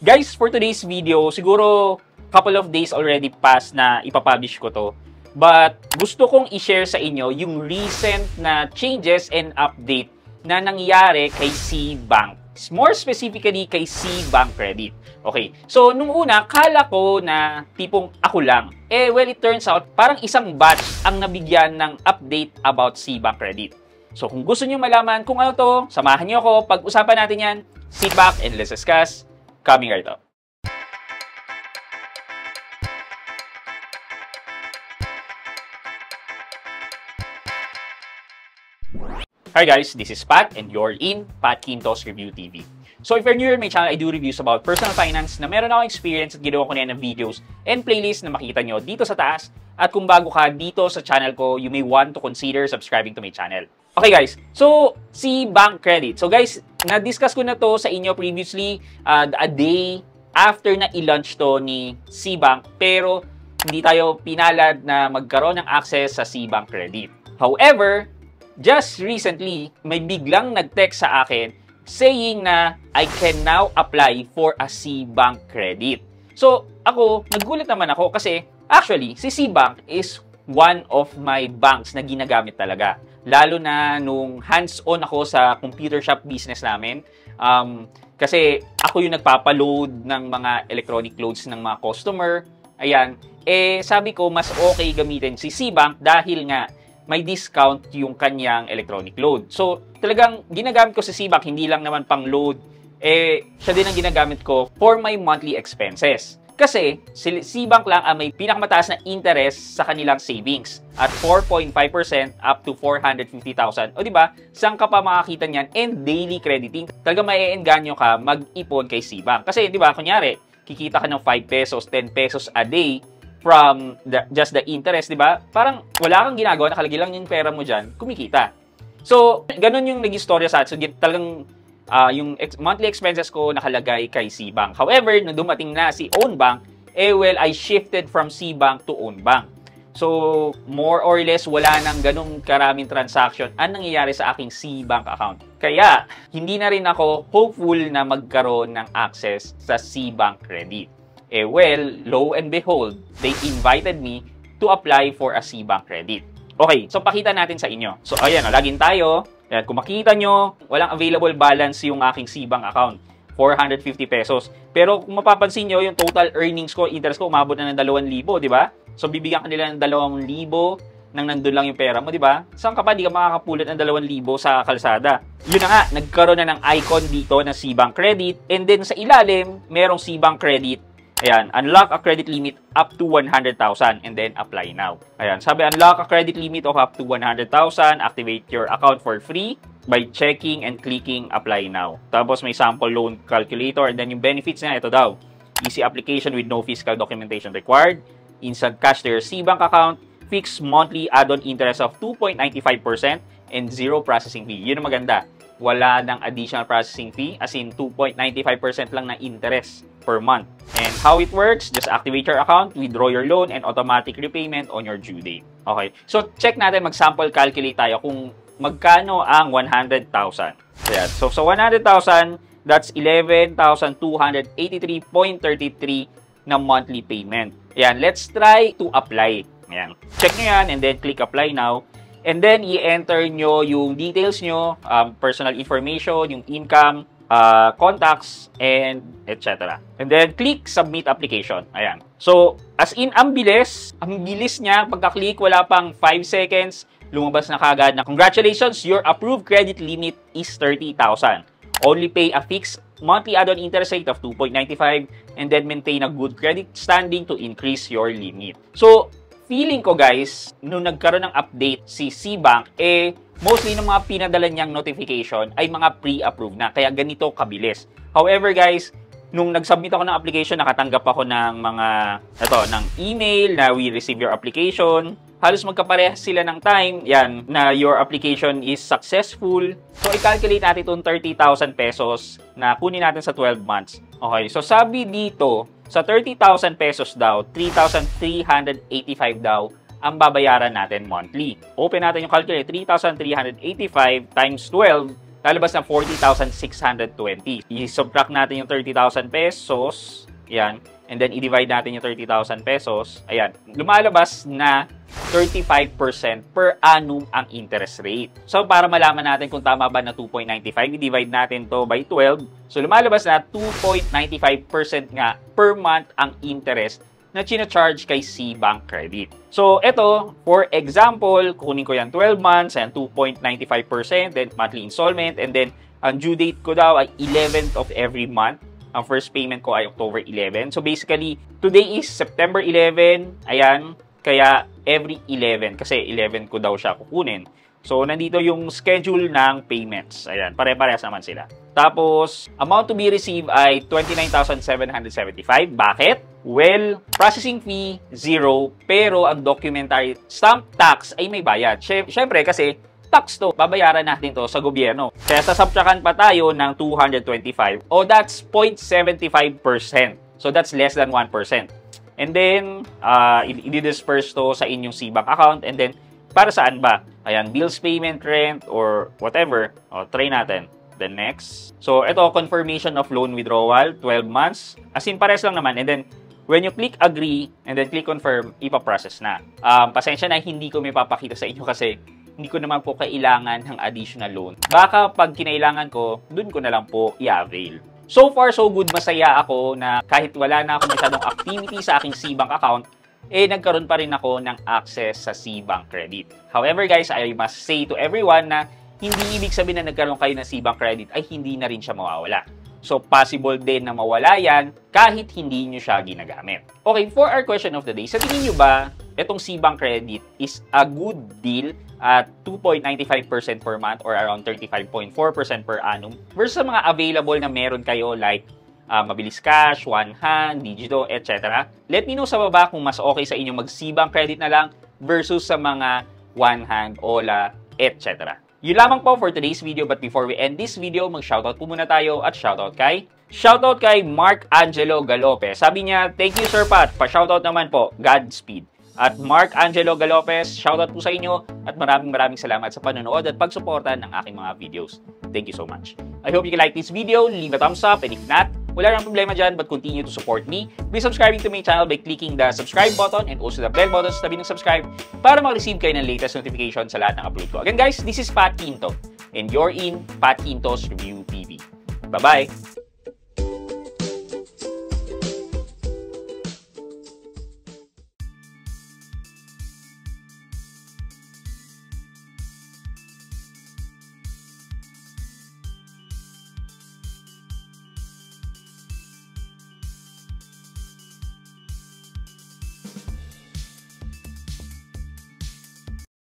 Guys, for today's video, siguro couple of days already passed na ipapublish ko to. But gusto kong i-share sa inyo yung recent na changes and update na nangyari kay C-Bank. More specifically kay C-Bank Credit. Okay, so nung una, kala ko na tipong ako lang. Well, it turns out, parang isang batch ang nabigyan ng update about C-Bank Credit. So kung gusto nyo malaman kung ano to, samahan nyo ako, pag-usapan natin yan, sit back and let's discuss. Coming right up. Hi guys, this is Pat and you're in Pat Quintos Review TV. So if you're new to my channel, I do reviews about personal finance na meron akong experience at ginawa ko na yan ng videos and playlist na makita nyo dito sa taas. At kung bago ka dito sa channel ko, you may want to consider subscribing to my channel. Okay guys, so C-Bank Credit. So guys, na-discuss ko na to sa inyo previously a day after na i-launch to ni C-Bank, pero hindi tayo pinalad na magkaroon ng access sa C-Bank Credit. However, just recently, may biglang nag-text sa akin saying na I can now apply for a C-Bank Credit. So ako, nagulat naman ako kasi actually, si C-Bank is one of my banks na ginagamit talaga. Lalo na nung hands-on ako sa computer shop business namin. Kasi ako yung nagpapaload ng mga electronic loads ng mga customer. Ayan. Sabi ko, mas okay gamitin si C-Bank dahil nga may discount yung kanyang electronic load. So, talagang ginagamit ko si C-Bank, hindi lang naman pang load. Siya din ang ginagamit ko for my monthly expenses. Kasi, si C-Bank lang ang may pinakamataas na interest sa kanilang savings at 4.5% up to 450,000. O diba, saan ka pa makakita niyan? And daily crediting. Talaga mai-engganyo ka mag-ipon kay C-Bank. Kasi diba, kunyari, kikita ka ng 5 pesos, 10 pesos a day from just the interest, diba? Parang wala kang ginagawa, nakalagay lang yung pera mo dyan, kumikita. So, ganun yung naging storya sa atin. So, talagang yung monthly expenses ko nakalagay kay C-Bank. However, nung dumating na si Own Bank, well, I shifted from C-Bank to Own Bank. So, more or less, wala nang ganung karaming transaction ang nangyayari sa aking C-Bank account. Kaya, hindi na rin ako hopeful na magkaroon ng access sa C-Bank Credit. Well, lo and behold, they invited me to apply for a C-Bank Credit. Okay, so pakita natin sa inyo. So, ayan, login tayo. Ayan, kung makita nyo, walang available balance yung aking C-Bank account. 450 pesos. Pero kung mapapansin nyo, yung total earnings ko, interest ko, umabot na ng 2,000, di ba? So, bibigyan ka nila ng 2,000 nang nandun lang yung pera mo, di ba? Saan ka pa, di ka makakapulot ng 2,000 sa kalsada? Yun na nga, nagkaroon na ng icon dito na C-Bank Credit. And then sa ilalim, merong C-Bank Credit. Ayan, unlock a credit limit up to 100,000 and then apply now. Ayan, sabi unlock a credit limit of up to 100,000, activate your account for free by checking and clicking apply now. Tapos may sample loan calculator and then yung benefits niya, ito daw. Easy application with no fiscal documentation required, instant cash to your C-Bank account, fixed monthly add-on interest of 2.95% and zero processing fee. Yun ang maganda. Wala ng additional processing fee, as in 2.95% lang na interest per month. And how it works, just activate your account, withdraw your loan, and automatic repayment on your due date. Okay, so check natin, mag-sample calculate tayo kung magkano ang 100,000. So sa 100,000, that's 11,283.33 na monthly payment. Ayan, let's try to apply. Ayan, check nyo yan and then click apply now. And then, i-enter nyo yung details nyo, personal information, yung income, contacts, and etc. And then, click Submit Application. Ayan. So, as in, ang bilis niya. Pagka-click, wala pang 5 seconds, lumabas na kagad na, congratulations, your approved credit limit is 30,000. Only pay a fixed monthly add-on interest rate of 2.95 and then maintain a good credit standing to increase your limit. So, feeling ko guys, nung nagkaroon ng update si C-Bank, mostly ng mga pinadala niyang notification ay mga pre-approved na. Kaya ganito kabilis. However guys, nung nag-submit ako ng application, nakatanggap ako ng ng email na we receive your application. Halos magkaparehas sila ng time, yan, na your application is successful. So, i-calculate natin itong 30,000 pesos na kunin natin sa 12 months. Okay, so sabi dito, sa 30,000 pesos daw, 3,385 daw ang babayaran natin monthly. Open natin yung calculator, 3,385 times 12, lalabas na 40,620. I-subtract natin yung 30,000 pesos. Yan. And then, i-divide natin yung 30,000 pesos. Ayan. Lumalabas na 35% per annum ang interest rate. So, para malaman natin kung tama ba na 2.95, i-divide natin to by 12. So, lumalabas na 2.95% nga per month ang interest na china-charge kay C-Bank Credit. So, ito, for example, kukunin ko yan 12 months, and 2.95%, then monthly installment, and then, ang due date ko daw ay 11th of every month. Ang first payment ko ay October 11. So, basically, today is September 11. Ayan, kaya every 11, kasi 11 ko daw siya kukunin. So, nandito yung schedule ng payments. Ayan, pare-parehas naman sila. Tapos, amount to be received ay 29,775. Bakit? Well, processing fee, 0. Pero ang documentary stamp tax ay may bayad. Siyempre, kasi tax to, babayaran natin to sa gobyerno. Kaya sasubtrakan pa tayo ng 225. O that's 0.75%. So, that's less than 1%. And then, i-disperse to sa inyong C-Bank account. And then, para saan ba? Ayan, bills payment, rent, or whatever. O, try natin. Then next. So, ito, confirmation of loan withdrawal, 12 months. As in, pares lang naman. And then, when you click agree, and then click confirm, ipaprocess na. Pasensya na, hindi ko may papakita sa inyo kasi hindi ko naman po kailangan ng additional loan. Baka pag kinailangan ko, dun ko na lang po i-avail. So far, so good. Masaya ako na kahit wala na ako masyadong activity sa aking C-Bank account, nagkaroon pa rin ako ng access sa C-Bank Credit. However guys, I must say to everyone na hindi ibig sabihin na nagkaroon kayo ng C-Bank Credit ay hindi na rin siya mawawala. So, possible din na mawala yan kahit hindi nyo siya ginagamit. Okay, for our question of the day, sa tingin nyo ba itong C-Bank Credit is a good deal at 2.95% per month or around 35.4% per annum versus sa mga available na meron kayo like Mabilis Cash, One Hand, Digito, etc. Let me know sa baba kung mas okay sa inyo mag C-Bank Credit na lang versus sa mga One Hand, Ola, etc. Yun lamang po for today's video, but before we end this video, mag-shoutout po muna tayo at shoutout kay Mark Angelo Galopez. Sabi niya, thank you Sir Pat, pa-shoutout naman po, Godspeed. At Mark Angelo Galopez, shoutout po sa inyo at maraming salamat sa panonood at pagsuporta ng aking mga videos. Thank you so much. I hope you like this video, leave a thumbs up, and if not, wala nang problema dyan, but continue to support me by subscribing to my channel by clicking the subscribe button and also the bell button sa tabi ng subscribe para mag-receive kayo ng latest notification sa lahat ng upload ko. Again guys, this is Pat Quinto and you're in Pat Quinto's Review TV. Bye-bye!